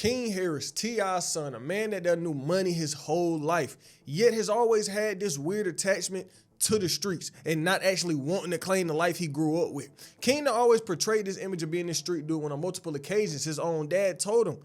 King Harris, T.I.'s son, a man that done knew money his whole life, yet has always had this weird attachment to the streets and not actually wanting to claim the life he grew up with. King always portrayed this image of being this street dude when on multiple occasions his own dad told him,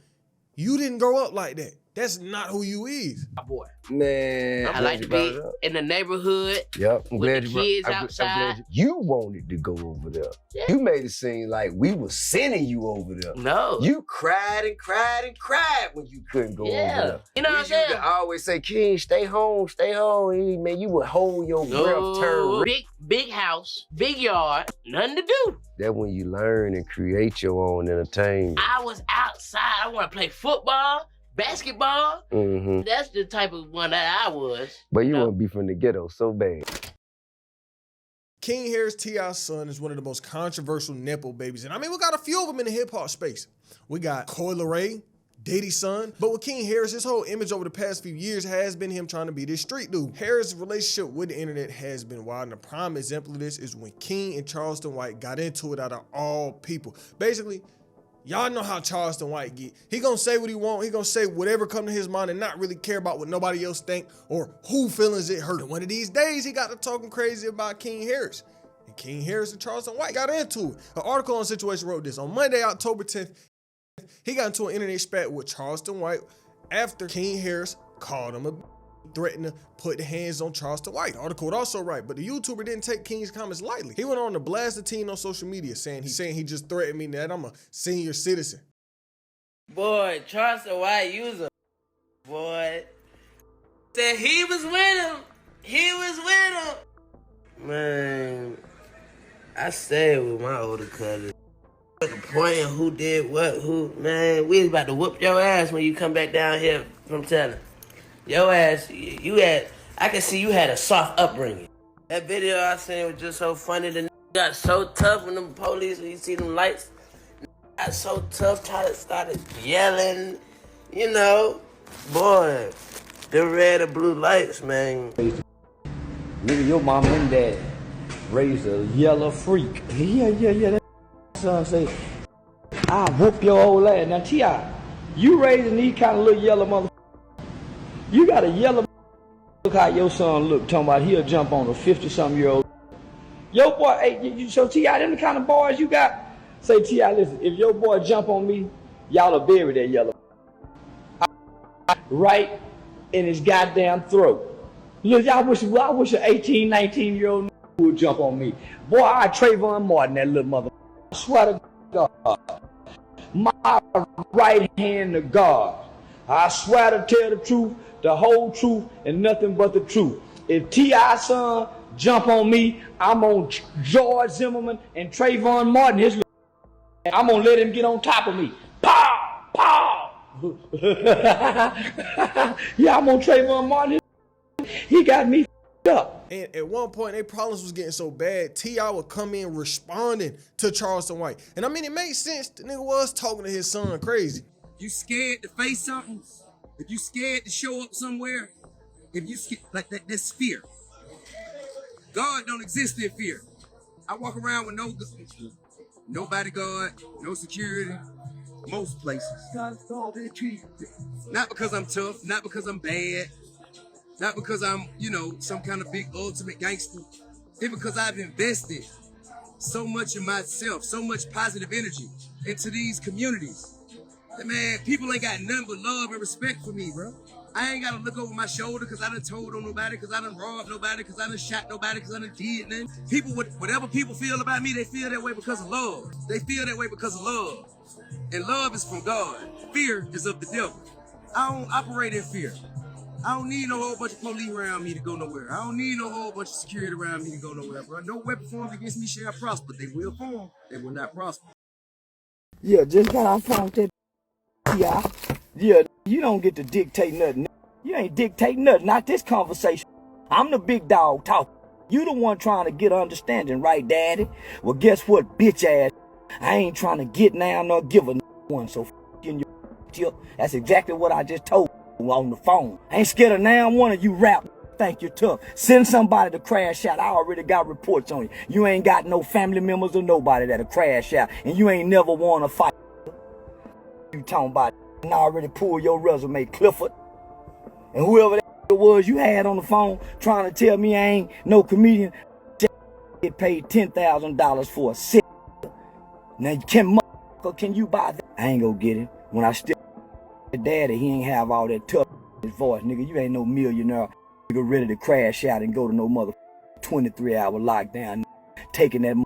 "You didn't grow up like that. That's not who you is." My boy. Man, I like to be in the neighborhood. Yep, I'm glad with you the kids outside. I'm glad you wanted to go over there. Yeah. You made it seem like we were sending you over there. No. You cried and cried and cried when you couldn't go over there. You know what I'm saying? You always say, "King, stay home, stay home." Man, you would hold your breath, turn. Big house, big yard, nothing to do. That's when you learn and create your own entertainment. I was outside. I want to play football, basketball. Mm-hmm. That's the type of one that I was. But you want to be from the ghetto so bad. King Harris, T.I.'s son, is one of the most controversial Nepo babies. And I mean, we got a few of them in the hip hop space. We got Coi Leray, Diddy's son. But with King Harris, his whole image over the past few years has been him trying to be this street dude. Harris' relationship with the internet has been wild, and a prime example of this is when King and Charleston White got into it out of all people. Basically, y'all know how Charleston White get. He gonna say what he want. He gonna say whatever come to his mind and not really care about what nobody else think or who feelings it hurt. And one of these days, he got to talking crazy about King Harris. And King Harris and Charleston White got into it. An article on Situation wrote this. On Monday, October 10th, he got into an internet spat with Charleston White after King Harris called him a threatened to put hands on Charleston White. The article would also write, but the YouTuber didn't take King's comments lightly. He went on to blast the teen on social media saying he just threatened me that I'm a senior citizen. Boy, Charleston White, you was a boy. Said he was with him. He was with him. Man, I stayed with my older cousin. At the point of who did what, man, we was about to whoop your ass when you come back down here from telling. Your ass, I can see you had a soft upbringing. That video I seen was just so funny. The got so tough when the police, when you see them lights, got so tough, started yelling, you know. Boy, the red and blue lights, man. Nigga, your mama and dad raised a yellow freak. Yeah. That son say, I'll whoop your old ass. Now, T.I., you raising these kind of little yellow motherfuckers. You got a yellow. Look how your son look. Talking about he'll jump on a 50-something-year-old. Yo, boy, hey, so T.I., them the kind of boys you got? Say, T.I., listen, if your boy jump on me, y'all will bury that yellow. Right in his goddamn throat. Look, I wish an 18, 19-year-old would jump on me. Boy, I Trayvon Martin, that little mother. I swear to God. My right hand to God. I swear to tell the truth, the whole truth, and nothing but the truth. If T.I. son jump on me, I'm on George Zimmerman and Trayvon Martin. I'm gonna let him get on top of me. Pow! Pow! Yeah, I'm on Trayvon Martin. He got me up. And at one point, their problems was getting so bad, T.I. would come in responding to Charleston White. And I mean, it made sense. The nigga was talking to his son crazy. You scared to face something? If you scared to show up somewhere, if you scared, like that's fear. God don't exist in fear. I walk around with no bodyguard, no security, most places. Not because I'm tough, not because I'm bad, not because I'm, some kind of big ultimate gangster. It's because I've invested so much in myself, so much positive energy into these communities. Man, people ain't got nothing but love and respect for me, bro. I ain't gotta look over my shoulder because I done told on nobody, because I done robbed nobody, because I done shot nobody, because I done did nothing. People, whatever people feel about me, they feel that way because of love. They feel that way because of love. And love is from God. Fear is of the devil. I don't operate in fear. I don't need no whole bunch of police around me to go nowhere. I don't need no whole bunch of security around me to go nowhere, bro. No weapon formed against me shall prosper. They will form. They will not prosper. Yeah, just got off phone with that. Yeah, you don't get to dictate nothing. You ain't dictating nothing, not this conversation. I'm the big dog talking. You the one trying to get understanding, right, daddy? Well, guess what, bitch ass? I ain't trying to get now nor give a one, so in your that's exactly what I just told you on the phone. I ain't scared of now one of you rap. Think you're tough. Send somebody to crash out. I already got reports on you. You ain't got no family members or nobody that'll crash out, and you ain't never want to fight. You talking about and already pulled your resume, Clifford. And whoever that was you had on the phone trying to tell me I ain't no comedian, get paid $10,000 for a set. Now, can you buy that? I ain't gonna get it. When I still daddy, he ain't have all that tough in his voice, nigga. You ain't no millionaire, nigga, ready to crash out and go to no mother 23-hour lockdown, taking that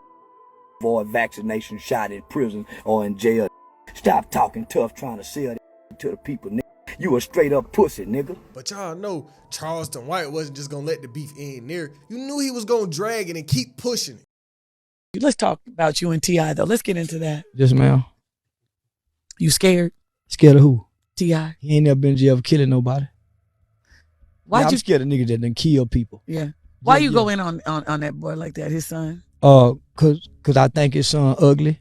void vaccination shot in prison or in jail. Stop talking tough, trying to sell that to the people, nigga. You a straight up pussy, nigga. But y'all know Charleston White wasn't just gonna let the beef end there. You knew he was gonna drag it and keep pushing it. Let's talk about you and T.I. though. Let's get into that. Yes, ma'am. You scared? Scared of who? T.I. He ain't never been in jail for killing nobody. Why'd I'm scared of niggas that done kill people. Yeah. Why you go in on that boy like that, his son? Cause I think his son ugly,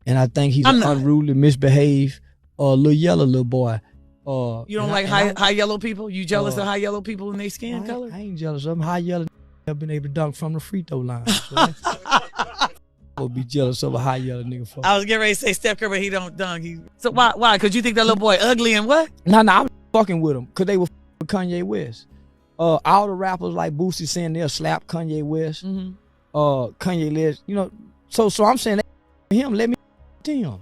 and I think he's unruly, misbehaved, little yellow little boy. You don't like high yellow people? You jealous of high yellow people in their skin color? I ain't jealous of them. High yellow never been able to dunk from the free throw line. So I'll be jealous of a high yellow nigga. I was getting ready to say Steph Curry, but he don't dunk. So why? Cause you think that little boy ugly and what? Nah, I was fucking with him because they were with Kanye West. All the rappers like Boosie saying they'll slap Kanye West. Mm-hmm. Kanye West, you know. So I'm saying that him, let me to him.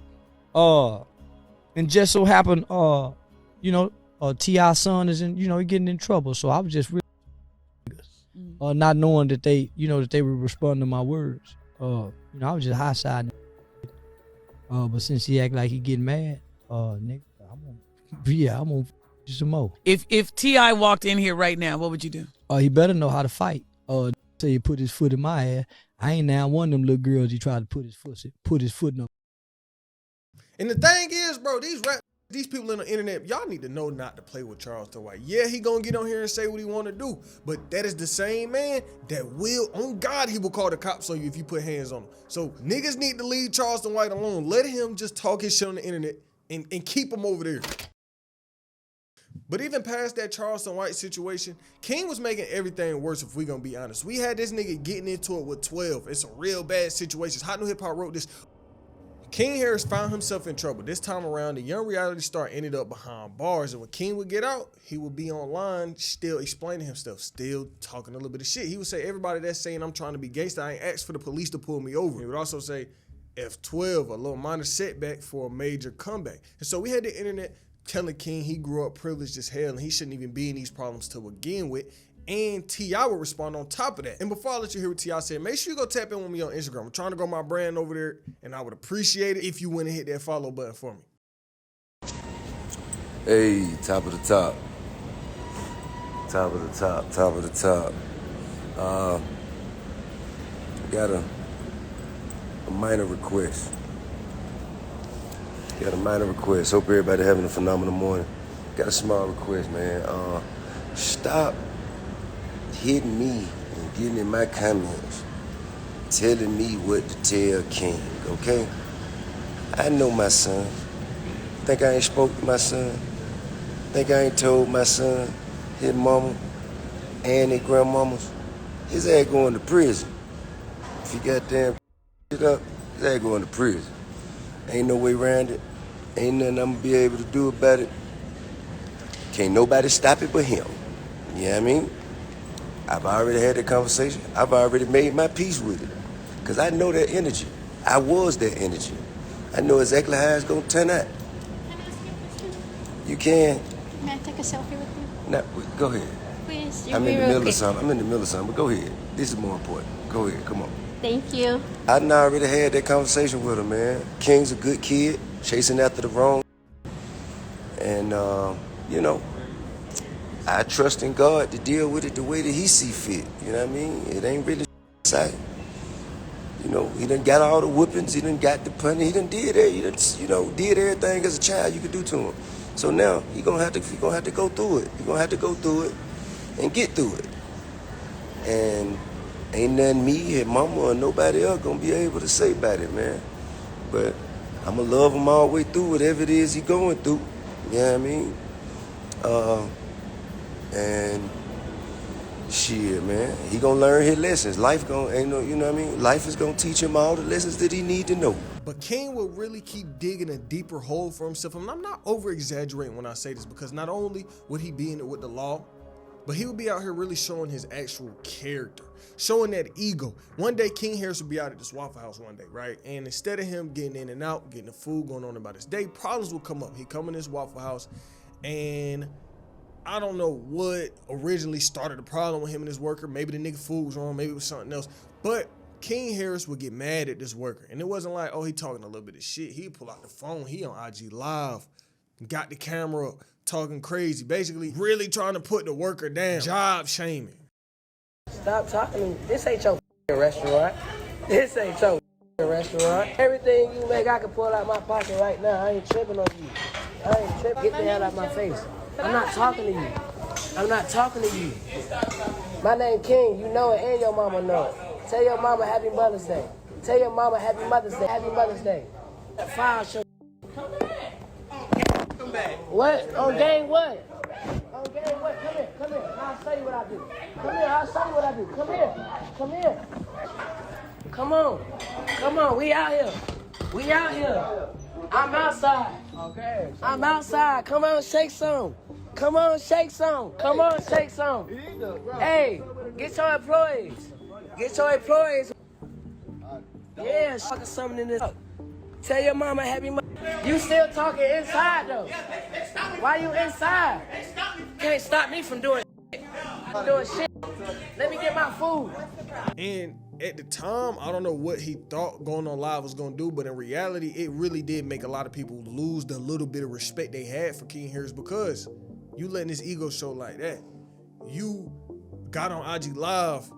And just so happened, T.I.'s son is in, he getting in trouble. So I was just really not knowing that they, that they would respond to my words. I was just high side. But since he act like he getting mad, nigga, I'm gonna do some more. If T.I. walked in here right now, what would you do? He better know how to fight. Say he put his foot in my ass. I ain't now one of them little girls he tried to put his foot in. And the thing is, bro, these people on the internet, y'all need to know not to play with Charleston White. Yeah, he gonna get on here and say what he want to do, but that is the same man that will, on God, he will call the cops on you if you put hands on him. So niggas need to leave Charleston White alone. Let him just talk his shit on the internet and keep him over there. But even past that Charleston White situation, King was making everything worse if we gonna be honest. We had this nigga getting into it with 12 in some real bad situations. Hot New Hip Hop wrote this. King Harris found himself in trouble. This time around, the young reality star ended up behind bars, and when King would get out, he would be online still explaining himself, still talking a little bit of shit. He would say, everybody that's saying I'm trying to be gangster, I ain't asked for the police to pull me over. He would also say, F12, a little minor setback for a major comeback. And so we had the internet telling King he grew up privileged as hell and he shouldn't even be in these problems to begin with. And T.I. would respond on top of that. And before I let you hear what T.I. said, make sure you go tap in with me on Instagram. I'm trying to grow my brand over there, and I would appreciate it if you went and hit that follow button for me. Hey, top of the top. Top of the top, top of the top. Got a minor request. Hope everybody having a phenomenal morning. Got a small request, man. Stop hitting me and getting in my comments, telling me what to tell King, okay? I know my son. Think I ain't spoke to my son? Think I ain't told my son, his mama, and his grandmamas? His ass going to prison. If he goddamn it up, his ass going to prison. Ain't no way around it. Ain't nothing I'm gonna be able to do about it. Can't nobody stop it but him. You know what I mean? I've already had that conversation. I've already made my peace with it. Because I know that energy. I was that energy. I know exactly how it's going to turn out. You can. May I take a selfie with you? No, go ahead. Please, I'm in the middle of something, but go ahead. This is more important. Go ahead, come on. Thank you. I done already had that conversation with him, man. King's a good kid, chasing after the wrong. And, I trust in God to deal with it the way that he see fit. You know what I mean? It ain't really sight. He done got all the whoopings. He done got the punishment. He done did it. He done, did everything as a child you could do to him. So now he gonna have to go through it. He gonna have to go through it and get through it. And ain't nothing me, his mama, or nobody else gonna be able to say about it, man. But I'ma love him all the way through whatever it is he going through. You know what I mean? And shit, man, he gonna learn his lessons. Life gonna, you know what I mean? Life is gonna teach him all the lessons that he need to know. But King will really keep digging a deeper hole for himself. And I'm not over exaggerating when I say this, because not only would he be in it with the law, but he would be out here really showing his actual character, showing that ego. One day, King Harris would be out at this Waffle House one day, right? And instead of him getting in and out, getting the food, going on about his day, problems would come up. He'd come in this Waffle House, and I don't know what originally started the problem with him and his worker. Maybe the nigga food was wrong, maybe it was something else. But King Harris would get mad at this worker. And it wasn't like, oh, he talking a little bit of shit. He'd pull out the phone, he on IG Live, got the camera up, talking crazy, basically really trying to put the worker down, job shaming. Stop talking to me. This ain't your restaurant. This ain't your restaurant. Everything you make, I can pull out my pocket right now. I ain't tripping on you. I ain't tripping. Get the hell out of my face. I'm not talking to you. I'm not talking to you. My name King. You know it, and your mama know it. Tell your mama Happy Mother's Day. Tell your mama Happy Mother's Day. Happy Mother's Day. File show. What? On game what? On game what? Come here. Come here. I'll show you what I do. Come here. I'll show you what I do. Come here. Come here. Come on. Come on. We out here. We out here. I'm outside. Okay. I'm outside. Come on, shake some. Come on, shake some. Come on, shake some. Hey, get your employees. Get your employees. Yeah, fucking something in this. Tell your mama Happy Mother. You still talking inside though. Why you inside? Can't stop me from doing shit. Let me get my food. And at the time, I don't know what he thought going on live was gonna do, but in reality, it really did make a lot of people lose the little bit of respect they had for King Harris, because you letting his ego show like that. You got on IG Live,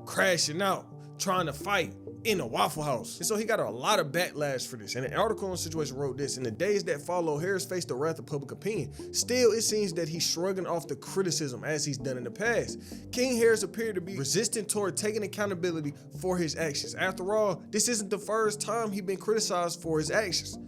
crashing out, trying to fight in a Waffle House. And so he got a lot of backlash for this. And an article on the Situation wrote this: in the days that follow, Harris faced the wrath of public opinion. Still, it seems that he's shrugging off the criticism as he's done in the past. King Harris appeared to be resistant toward taking accountability for his actions. After all, this isn't the first time he's been criticized for his actions.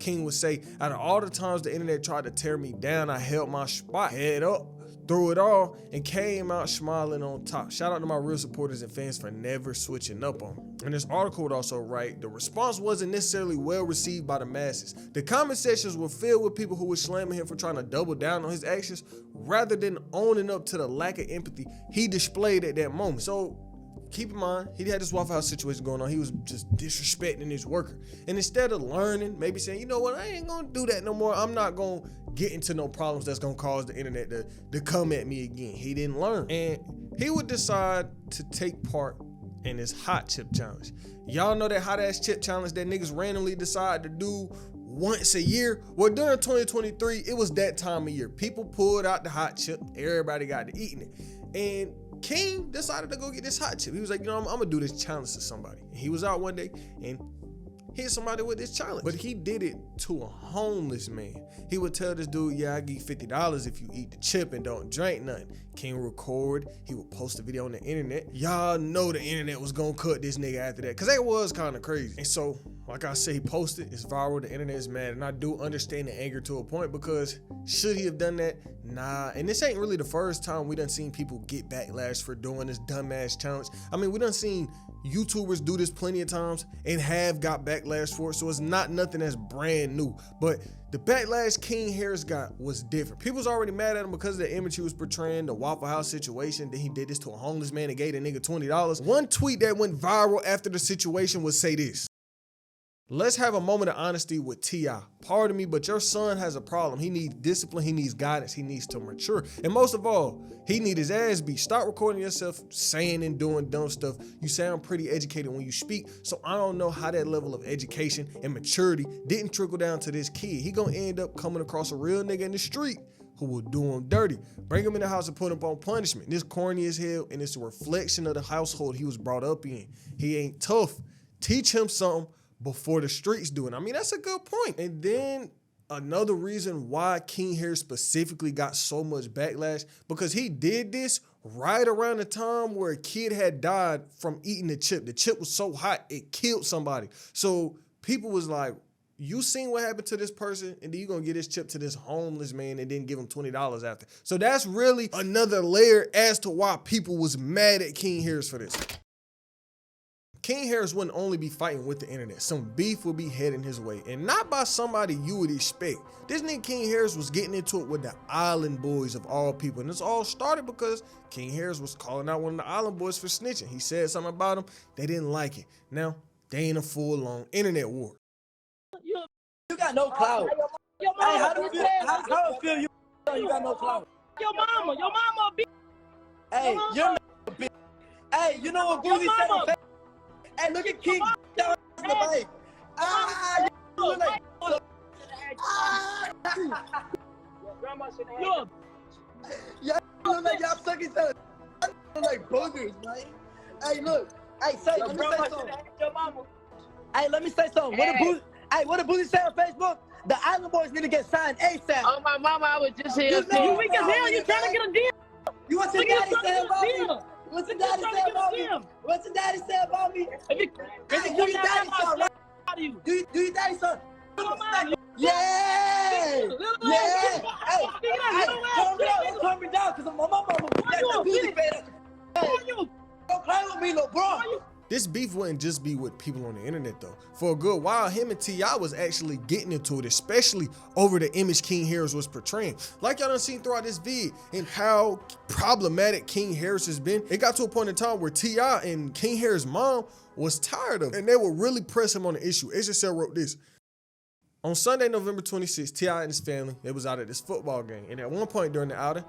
King would say, out of all the times the internet tried to tear me down, I held my spot, head up, through it all, and came out smiling on top. Shout out to my real supporters and fans for never switching up on me. And this article would also write, the response wasn't necessarily well received by the masses. The comment sections were filled with people who were slamming him for trying to double down on his actions rather than owning up to the lack of empathy he displayed at that moment. So keep in mind, he had this Waffle House situation going on. He was just disrespecting his worker. And instead of learning, maybe saying, you know what, I ain't gonna do that no more. I'm not gonna get into no problems that's gonna cause the internet to come at me again. He didn't learn. And he would decide to take part in this hot chip challenge. Y'all know that hot ass chip challenge that niggas randomly decide to do once a year? Well, during 2023, it was that time of year. People pulled out the hot chip. Everybody got to eating it. And King decided to go get this hot chip. He was like, you know, I'm gonna do this challenge to somebody. And he was out one day and hit somebody with this challenge. But he did it to a homeless man. He would tell this dude, yeah, I give you $50 if you eat the chip and don't drink nothing. King would record, he would post a video on the internet. Y'all know the internet was gonna cut this nigga after that, because that was kind of crazy. And so, like I said, he posted, it's viral, the internet is mad, and I do understand the anger to a point, because should he have done that? Nah. And this ain't really the first time we done seen people get backlash for doing this dumbass challenge. I mean, we done seen YouTubers do this plenty of times and have got backlash for it, so it's not nothing that's brand new. But the backlash King Harris got was different. People was already mad at him because of the image he was portraying, the Waffle House situation. Then he did this to a homeless man and gave the nigga $20. One tweet that went viral after the situation would say this: let's have a moment of honesty with T.I. Pardon me, but your son has a problem. He needs discipline, he needs guidance, he needs to mature. And most of all, he needs his ass beat. Stop recording yourself saying and doing dumb stuff. You sound pretty educated when you speak, so I don't know how that level of education and maturity didn't trickle down to this kid. He gonna end up coming across a real nigga in the street who will do him dirty. Bring him in the house and put him on punishment. This corny as hell, and it's a reflection of the household he was brought up in. He ain't tough. Teach him something before the streets do it. I mean, that's a good point. And then another reason why King Harris specifically got so much backlash, because he did this right around the time where a kid had died from eating the chip. The chip was so hot, it killed somebody. So people was like, you seen what happened to this person, and then you gonna get this chip to this homeless man and then give him $20 after. So that's really another layer as to why people was mad at King Harris for this. King Harris wouldn't only be fighting with the internet. Some beef would be heading his way, and not by somebody you would expect. This nigga King Harris was getting into it with the Island Boys of all people, and this all started because King Harris was calling out one of the Island Boys for snitching. He said something about them, they didn't like it. Now, they in a full-on internet war. You got no clout. Your mama, Hey, how do you feel? How it feel you got no clout? your mama a bitch. Hey, you're not a bitch. Hey, you know what Boozy said on Facebook? Hey, look at King down in the bike. You look like y'all look like y'all suck each other. Look like boogers, man. Hey, look. Hey, let me say something. Hey, let me say something. What did Boozy say on Facebook? The Island Boys need to get signed ASAP. Oh, my mama, I was just here. You weak as hell. You trying to get a deal? You want your daddy say about me? What's your daddy say about me? What's your daddy say about me? Hey, do your daddy son, right? Do your daddy son? Yeah! Yeah! Hey, calm me down, because my mama got Boozy paid up. Don't play with me, little bro. This beef wouldn't just be with people on the internet though. For a good while, him and T.I. was actually getting into it, especially over the image King Harris was portraying. Like y'all done seen throughout this vid and how problematic King Harris has been. It got to a point in time where T.I. and King Harris' mom was tired of it, and they would really press him on the issue. HSL wrote this. On Sunday, November 26th, T.I. and his family, they was out at this football game. And at one point during the outing,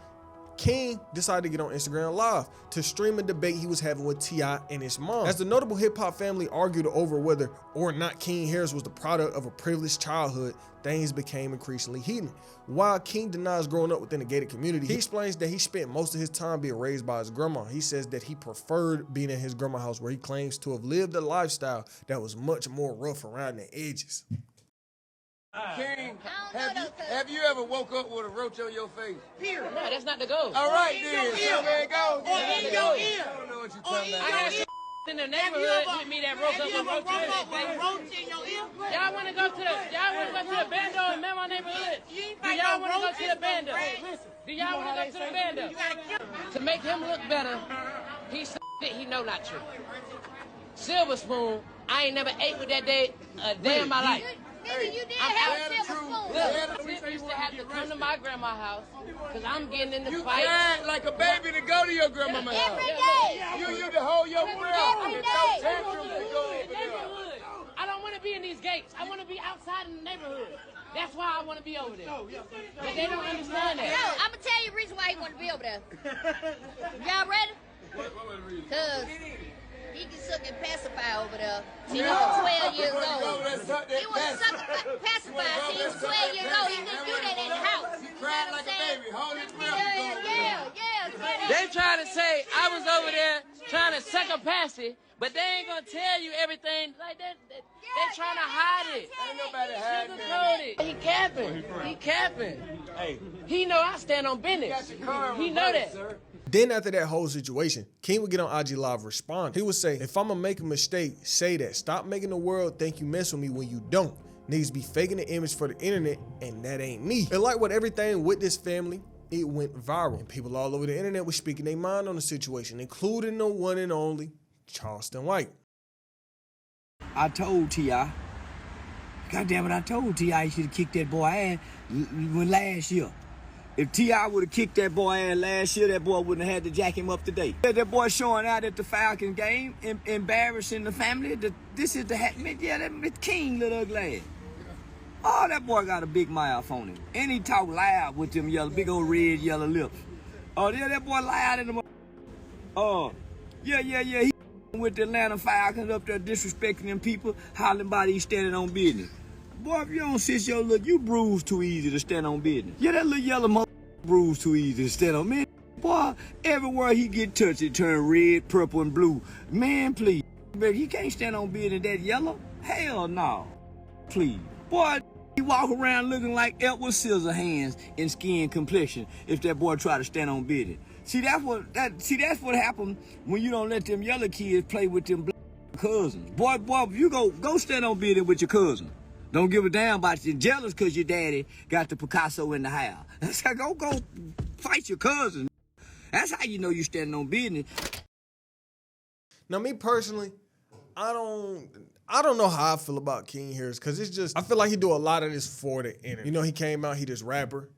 King decided to get on Instagram Live to stream a debate he was having with T.I. and his mom. As the notable hip-hop family argued over whether or not King Harris was the product of a privileged childhood, things became increasingly heated. While King denies growing up within the gated community, he explains that he spent most of his time being raised by his grandma. He says that he preferred being in his grandma's house, where he claims to have lived a lifestyle that was much more rough around the edges. King, have you ever woke up with a roach on your face? No, that's not the goal. All right, then. So there it goes. Or in your ear. I don't know what you're talking about. I got some in the neighborhood with me that broke up with roach in your ear. Y'all want to go to the bando in my neighborhood? Do y'all want to go to the bando? Do y'all want to go to the bando? To make him look better, he said he know not true. Silver spoon, I ain't never ate with that day a day in my life. Nigga, you did have a silver spoon. Look, Sid used to have to come to my grandma's house because I'm getting in the fight. You cried like a baby to go to your grandmama's house. Every day. You used to hold your breath and throw tantrums to go over there. I don't want to be in these gates. I want to be outside in the neighborhood. That's why I want to be over there. But they don't understand that. No, I'm going to tell you the reason why he want to be over there. Y'all ready? Because he can suck and pacify over there. See, he was 12 years old. He was sucking pacify. See, he was 12 years old. He didn't do that in the house. You cried like a baby. Hold your breath. Yeah. They trying to say I was over there trying to suck a passy, but they ain't going to tell you everything like that. They trying to hide it. Ain't nobody hiding Sugarcoat it. He capping. He capping. Hey. He know I stand on business. He know that. Then after that whole situation, King would get on IG Live respond. He would say, if I'ma make a mistake, say that. Stop making the world think you mess with me when you don't. Niggas be faking the image for the internet, and that ain't me. And like with everything with this family, it went viral. And people all over the internet were speaking their mind on the situation, including the one and only Charleston White. I told T.I. God damn it, I told T.I. he should have kicked that boy ass when last year. If T.I. would have kicked that boy ass last year, that boy wouldn't have had to jack him up today. That boy showing out at the Falcons game, embarrassing the family. This is the King, little ugly ass. Oh, that boy got a big mouth on him. And he talk loud with them big old red, yellow lips. Oh, yeah, that boy loud in the... Oh, yeah. He with the Atlanta Falcons up there disrespecting them people, hollering about he standing on business. Boy, if you don't sit your look, you bruise too easy to stand on business. Yeah, that little yellow mother bruise too easy to stand on. Man, boy, everywhere he get touched, it turn red, purple, and blue. Man, please. He can't stand on business that yellow. Hell no. Please. Boy, he walk around looking like Edward Scissorhands in skin complexion if that boy try to stand on business. See, that's what happens when you don't let them yellow kids play with them black cousins. Boy, you go stand on business with your cousin. Don't give a damn about you. Jealous because your daddy got the Picasso in the house. That's how go fight your cousin. That's how you know you standing on business. Now, me personally, I don't know how I feel about King Harris, because it's just, I feel like he do a lot of this for the internet. You know, he came out, he this rapper.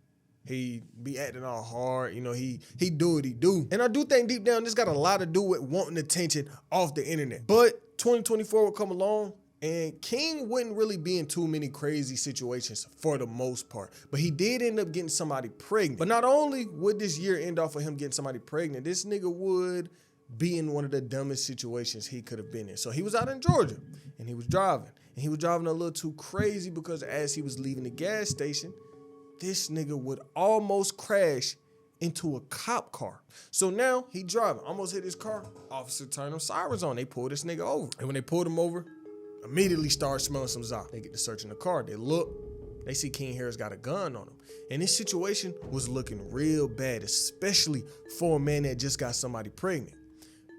He be acting all hard. You know, he do what he do. And I do think deep down this got a lot to do with wanting attention off the internet. But 2024 will come along, and King wouldn't really be in too many crazy situations for the most part. But he did end up getting somebody pregnant. But not only would this year end off with him getting somebody pregnant, this nigga would be in one of the dumbest situations he could have been in. So he was out in Georgia, and he was driving. And he was driving a little too crazy, because as he was leaving the gas station, this nigga would almost crash into a cop car. So now he driving, almost hit his car. Officer turned them sirens on. They pulled this nigga over. And when they pulled him over, immediately start smelling some Zop. They get to searching the car. They look, they see King Harris got a gun on him. And this situation was looking real bad, especially for a man that just got somebody pregnant.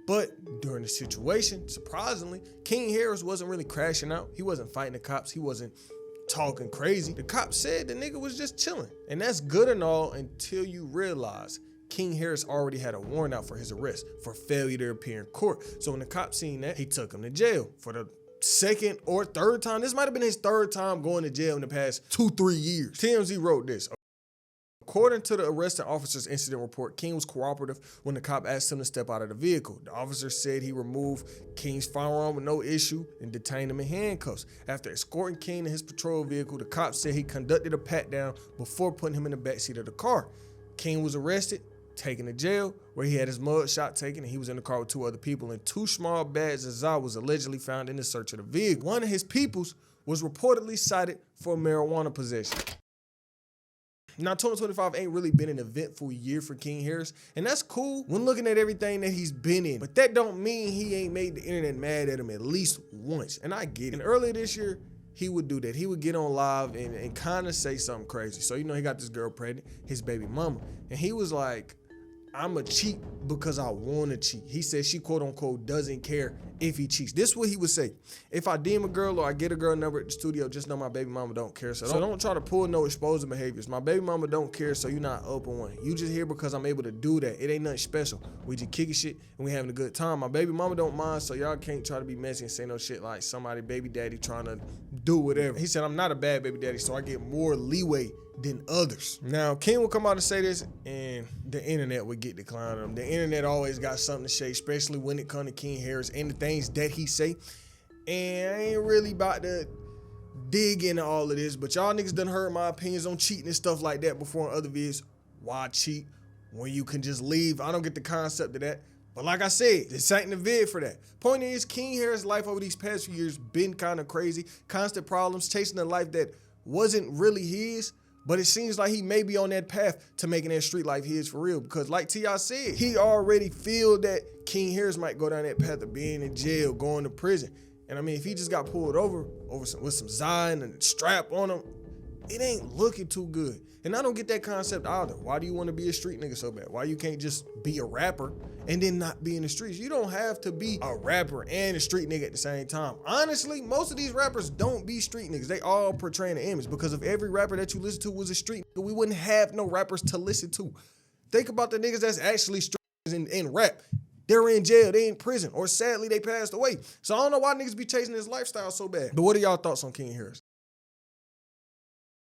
But during the situation, surprisingly, King Harris wasn't really crashing out. He wasn't fighting the cops. He wasn't talking crazy. The cop said the nigga was just chilling. And that's good and all until you realize King Harris already had a warrant out for his arrest for failure to appear in court. So when the cop seen that, he took him to jail for the second or third time. This might have been his third time going to jail in the past 2-3 years. TMZ wrote this. According to the arresting officer's incident report, King was cooperative when the cop asked him to step out of the vehicle. The officer said he removed King's firearm with no issue and detained him in handcuffs. After escorting King to his patrol vehicle, the cop said he conducted a pat-down before putting him in the backseat of the car. King was arrested, taken to jail, where he had his mug shot taken, and he was in the car with 2 other people, and 2 small bags of Zod was allegedly found in the search of the vehicle. One of his peoples was reportedly cited for marijuana possession. Now, 2025 ain't really been an eventful year for King Harris, and that's cool when looking at everything that he's been in. But that don't mean he ain't made the internet mad at him at least once, and I get it. And earlier this year, he would do that. He would get on live and kind of say something crazy. So, you know, he got this girl pregnant, his baby mama, and he was like, I'm a cheat because I want to cheat. He said she, quote unquote, doesn't care if he cheats. This is what he would say. If I DM a girl or I get a girl number at the studio, just know my baby mama don't care. So don't try to pull no exposing behaviors. My baby mama don't care, so you're not up on one. You just here because I'm able to do that. It ain't nothing special. We just kicking shit and we having a good time. My baby mama don't mind, so y'all can't try to be messy and say no shit like somebody baby daddy trying to do whatever. He said, I'm not a bad baby daddy, so I get more leeway than others. Now, King will come out and say this, and the internet would get declined him. The internet always got something to say, especially when it comes to King Harris and the things that he say. And I ain't really about to dig into all of this, but y'all niggas done heard my opinions on cheating and stuff like that before in other videos. Why cheat when you can just leave? I don't get the concept of that. But like I said, this ain't the vid for that. Point is, King Harris' life over these past few years been kind of crazy. Constant problems, chasing a life that wasn't really his. But it seems like he may be on that path to making that street life his for real. Because like T.I. said, he already feel that King Harris might go down that path of being in jail, going to prison. And I mean, if he just got pulled over with some Zion and a strap on him, it ain't looking too good. And I don't get that concept either. Why do you want to be a street nigga so bad? Why you can't just be a rapper and then not be in the streets? You don't have to be a rapper and a street nigga at the same time. Honestly, most of these rappers don't be street niggas. They all portraying an image, because if every rapper that you listen to was a street nigga, we wouldn't have no rappers to listen to. Think about the niggas that's actually street niggas in rap. They're in jail, they in prison, or sadly they passed away. So I don't know why niggas be chasing this lifestyle so bad. But what are y'all thoughts on King Harris?